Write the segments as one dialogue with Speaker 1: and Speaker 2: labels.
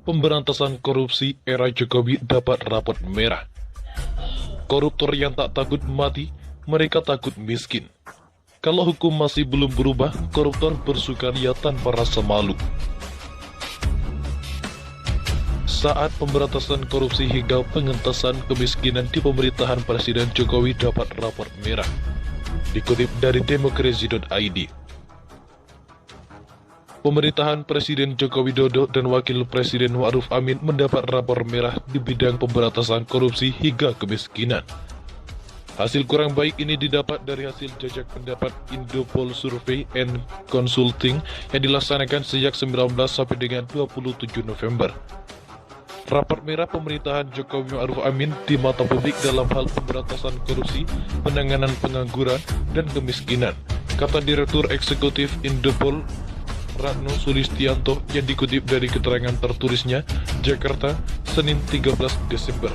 Speaker 1: Pemberantasan korupsi era Jokowi dapat rapot merah. Koruptor yang tak takut mati, mereka takut miskin. Kalau hukum masih belum berubah, koruptor bersukaria tanpa rasa malu. Saat pemberantasan korupsi hingga pengentasan kemiskinan di pemerintahan Presiden Jokowi dapat rapor merah. Dikutip dari demokrasi.id. Pemerintahan Presiden Joko Widodo dan Wakil Presiden Ma'ruf Amin mendapat rapor merah di bidang pemberantasan korupsi hingga kemiskinan. Hasil kurang baik ini didapat dari hasil jajak pendapat Indopol Survey and Consulting yang dilaksanakan sejak 19 sampai dengan 27 November. Rapor merah pemerintahan Jokowi Ma'ruf Amin di mata publik dalam hal pemberantasan korupsi, penanganan pengangguran, dan kemiskinan, kata Direktur Eksekutif Indopol Ratno Sulistianto yang dikutip dari keterangan tertulisnya, Jakarta, Senin 13 Desember.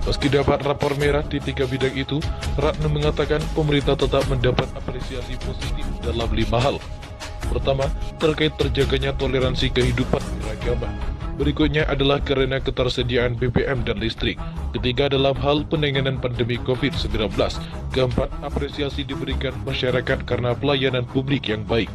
Speaker 1: Meski dapat rapor merah di 3 bidang itu, Ratno mengatakan pemerintah tetap mendapat apresiasi positif dalam 5 hal. Pertama, terkait terjaganya toleransi kehidupan beragama. Berikutnya adalah karena ketersediaan BBM dan listrik. Ketiga, dalam hal penanganan pandemi COVID-19. Keempat, apresiasi diberikan masyarakat karena pelayanan publik yang baik.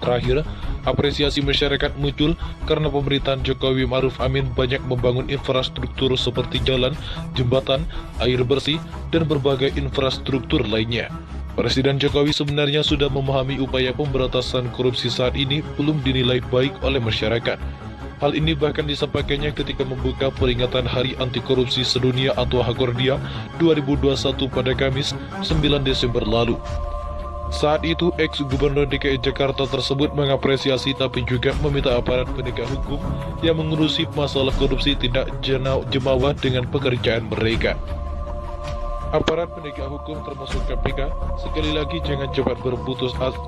Speaker 1: Terakhir, apresiasi masyarakat muncul karena pemerintahan Jokowi Ma'ruf Amin banyak membangun infrastruktur seperti jalan, jembatan, air bersih, dan berbagai infrastruktur lainnya. Presiden Jokowi sebenarnya sudah memahami upaya pemberantasan korupsi saat ini belum dinilai baik oleh masyarakat. Hal ini bahkan disampaikannya ketika membuka peringatan Hari Anti Korupsi Sedunia atau Hakordia 2021 pada Kamis 9 Desember lalu. Saat itu, ex-gubernur DKI Jakarta tersebut mengapresiasi tapi juga meminta aparat penegak hukum yang mengurusi masalah korupsi tidak jemawa dengan pekerjaan mereka. Aparat penegak hukum termasuk KPK, sekali lagi jangan cepat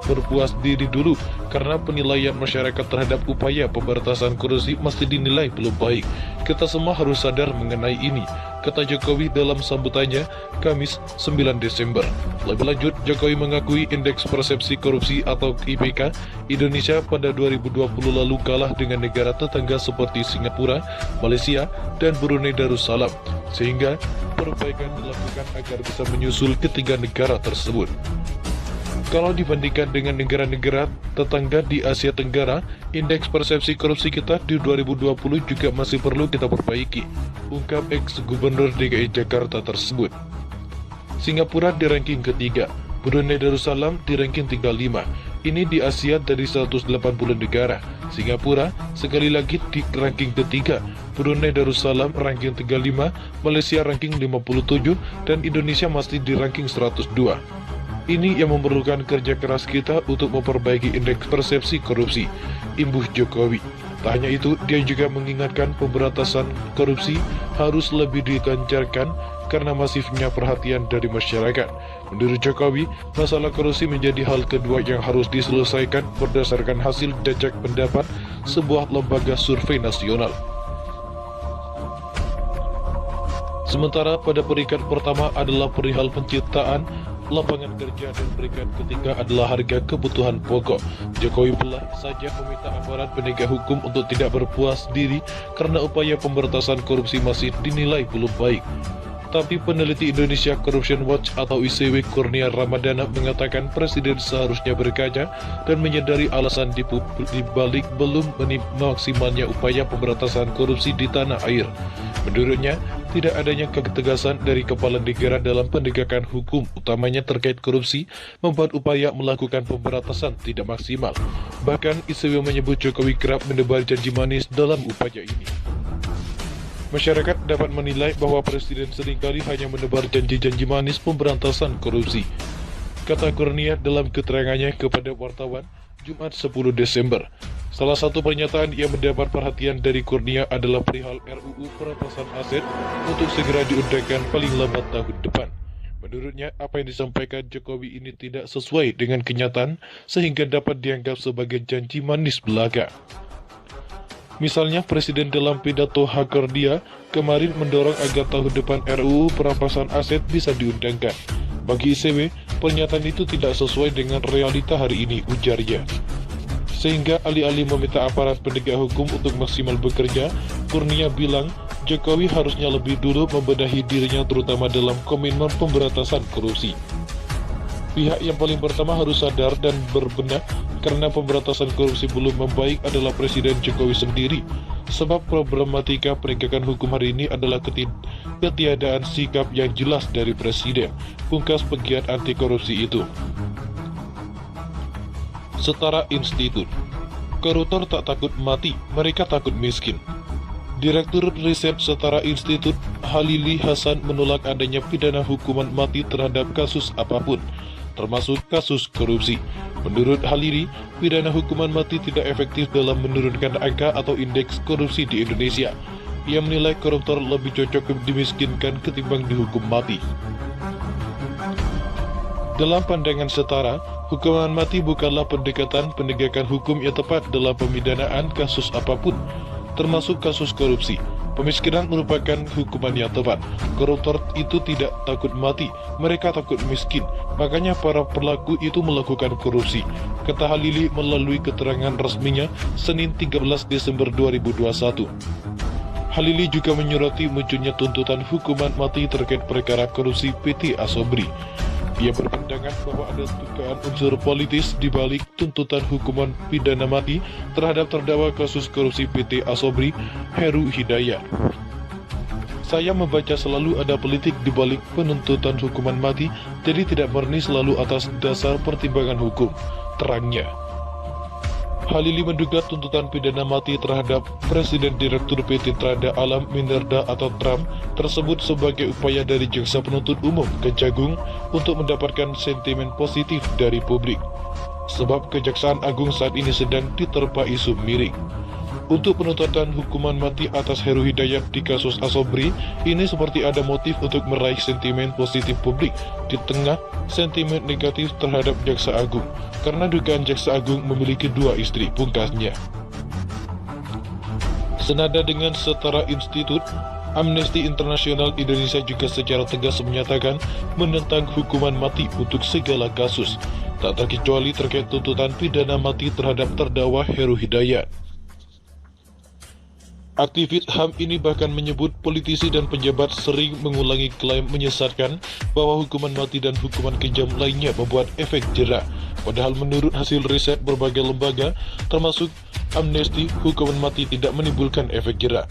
Speaker 1: berpuas diri dulu karena penilaian masyarakat terhadap upaya pemberantasan korupsi masih dinilai belum baik. Kita semua harus sadar mengenai ini, kata Jokowi dalam sambutannya Kamis 9 Desember. Lebih lanjut, Jokowi mengakui indeks persepsi korupsi atau IPK Indonesia pada 2020 lalu kalah dengan negara tetangga seperti Singapura, Malaysia, dan Brunei Darussalam, sehingga perbaikan dilakukan agar bisa menyusul ketiga negara tersebut. Kalau dibandingkan dengan negara-negara tetangga di Asia Tenggara, indeks persepsi korupsi kita di 2020 juga masih perlu kita perbaiki, ungkap ex-gubernur DKI Jakarta tersebut. Singapura di ranking ketiga, Brunei Darussalam di ranking 35. Ini di Asia dari 180 negara. Singapura sekali lagi di ranking ketiga, Brunei Darussalam ranking 35, Malaysia ranking 57, dan Indonesia masih di ranking 102. Ini yang memerlukan kerja keras kita untuk memperbaiki indeks persepsi korupsi, imbuh Jokowi. Tak hanya itu, dia juga mengingatkan pemberantasan korupsi harus lebih digencarkan karena masifnya perhatian dari masyarakat. Menurut Jokowi, masalah korupsi menjadi hal kedua yang harus diselesaikan berdasarkan hasil jajak pendapat sebuah lembaga survei nasional. Sementara pada peringkat pertama adalah perihal penciptaan lapangan kerja dan peringkat ketiga adalah harga kebutuhan pokok. Jokowi pula saja meminta aparat penegak hukum untuk tidak berpuas diri karena upaya pemberantasan korupsi masih dinilai belum baik. Tapi peneliti Indonesia Corruption Watch atau ICW Kurnia Ramadana mengatakan Presiden seharusnya berkaca dan menyadari alasan di balik belum maksimalnya upaya pemberantasan korupsi di tanah air. Menurutnya, tidak adanya ketegasan dari kepala negara dalam penegakan hukum, utamanya terkait korupsi, membuat upaya melakukan pemberantasan tidak maksimal. Bahkan ICW menyebut Jokowi kerap menebar janji manis dalam upaya ini. Masyarakat dapat menilai bahwa Presiden seringkali hanya menebar janji-janji manis pemberantasan korupsi, kata Kurnia dalam keterangannya kepada wartawan Jumat 10 Desember. Salah satu pernyataan yang mendapat perhatian dari Kurnia adalah perihal RUU perampasan aset untuk segera diundangkan paling lambat tahun depan. Menurutnya, apa yang disampaikan Jokowi ini tidak sesuai dengan kenyataan sehingga dapat dianggap sebagai janji manis belaka. Misalnya, Presiden dalam pidato Hakordia kemarin mendorong agar tahun depan RUU perampasan aset bisa diundangkan. Bagi ICW, pernyataan itu tidak sesuai dengan realita hari ini, ujarnya. Sehingga alih-alih meminta aparat penegak hukum untuk maksimal bekerja, Kurnia bilang Jokowi harusnya lebih dulu membenahi dirinya terutama dalam komitmen pemberantasan korupsi. Pihak yang paling pertama harus sadar dan berbenah karena pemberantasan korupsi belum membaik adalah Presiden Jokowi sendiri. Sebab problematika penegakan hukum hari ini adalah ketiadaan sikap yang jelas dari Presiden, pungkas pegiat anti korupsi itu. Setara Institut. Koruptor tak takut mati, mereka takut miskin. Direktur Riset Setara Institut Halili Hasan menolak adanya pidana hukuman mati terhadap kasus apapun, termasuk kasus korupsi. Menurut Halili, pidana hukuman mati tidak efektif dalam menurunkan angka atau indeks korupsi di Indonesia. Ia menilai koruptor lebih cocok dimiskinkan ketimbang dihukum mati. Dalam pandangan Setara, hukuman mati bukanlah pendekatan penegakan hukum yang tepat dalam pemidanaan kasus apapun, termasuk kasus korupsi. Pemiskinan merupakan hukuman yang tepat. Koruptor itu tidak takut mati, mereka takut miskin. Makanya para pelaku itu melakukan korupsi, kata Halili melalui keterangan resminya Senin 13 Desember 2021. Halili juga menyurati munculnya tuntutan hukuman mati terkait perkara korupsi PT Asobri. Ia berpandangan bahwa ada dugaan unsur politis di balik tuntutan hukuman pidana mati terhadap terdakwa kasus korupsi PT Asobri, Heru Hidayat. Saya membaca selalu ada politik di balik penuntutan hukuman mati, jadi tidak murni selalu atas dasar pertimbangan hukum, terangnya. Halili menduga tuntutan pidana mati terhadap Presiden Direktur PT Trada Alam Minerda atau TRAM tersebut sebagai upaya dari jaksa penuntut umum Kejagung untuk mendapatkan sentimen positif dari publik. Sebab Kejaksaan Agung saat ini sedang diterpa isu miring. Untuk penuntutan hukuman mati atas Heru Hidayat di kasus Asobri, ini seperti ada motif untuk meraih sentimen positif publik di tengah sentimen negatif terhadap Jaksa Agung, karena dugaan Jaksa Agung memiliki 2 istri, pungkasnya. Senada dengan Setara Institut, Amnesty International Indonesia juga secara tegas menyatakan menentang hukuman mati untuk segala kasus, tak terkecuali terkait tuntutan pidana mati terhadap terdakwa Heru Hidayat. Aktivis HAM ini bahkan menyebut politisi dan pejabat sering mengulangi klaim menyesatkan bahwa hukuman mati dan hukuman kejam lainnya membuat efek jera. Padahal menurut hasil riset berbagai lembaga, termasuk Amnesty, hukuman mati tidak menimbulkan efek jera.